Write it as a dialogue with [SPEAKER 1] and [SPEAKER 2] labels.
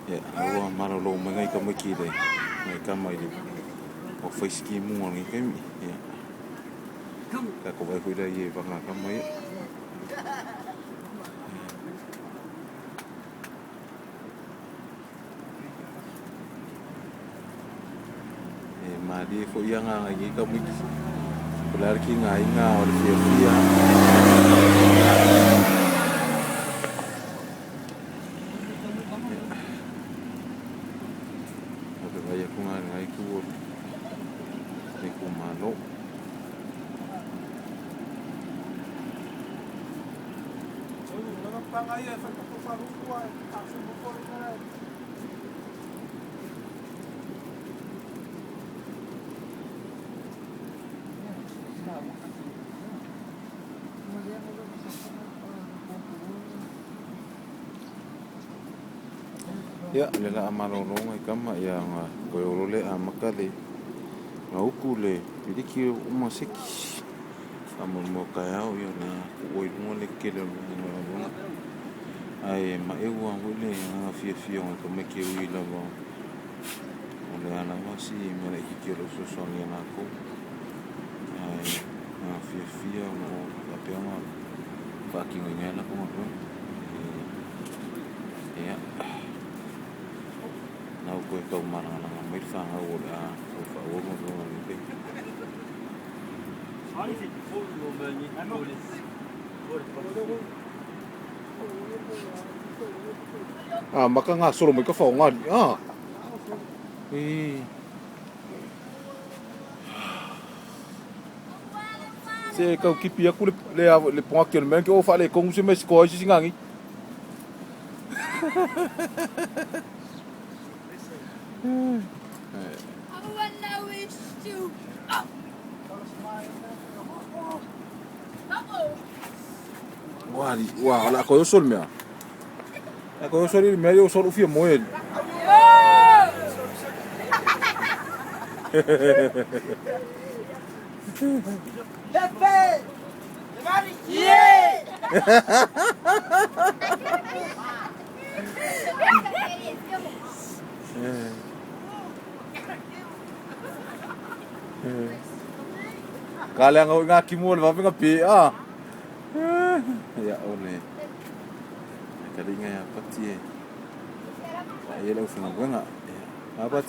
[SPEAKER 1] Ya, awa mara lo mengai ka maki le. Ngai ka mai le. O faiski mua ngi kai mi. Ya. Ka ko vai huida ye vanga ka mai. Madi fo ia nga ngai ka miki. Belar ki ngai nga o le fia. Vaya ku ngai ku ni ku malo. Ya, lela amalo ngai kama ya nga ko le amakale. Nga uku le piliki uma seki. Amo mo kaya o yo na ku oi mo le kele mo. Ai ma e ua le nga fia nga ka meki ui la mo. Le ana wasi me le ki lo so so ni na ko. Ai nga fia mo la pe nga fa ki nga la ko mo. Ya. Nau koe tau maranga nga mai whanga o le a o wha o mo ni pe. Maka nga soro mai ka whao ngari. Se kau kipi aku le ponga ki men ke o wha le kongu se mes koe si singangi. Wah, ala ko yo sol mea. Ako yo sol mea yo sol ufia moel.
[SPEAKER 2] Pepe! Yeah!
[SPEAKER 1] Kala nga kimol va nga pi ya ole. Kali nga ya pati. Ay lau fina nga. Abat.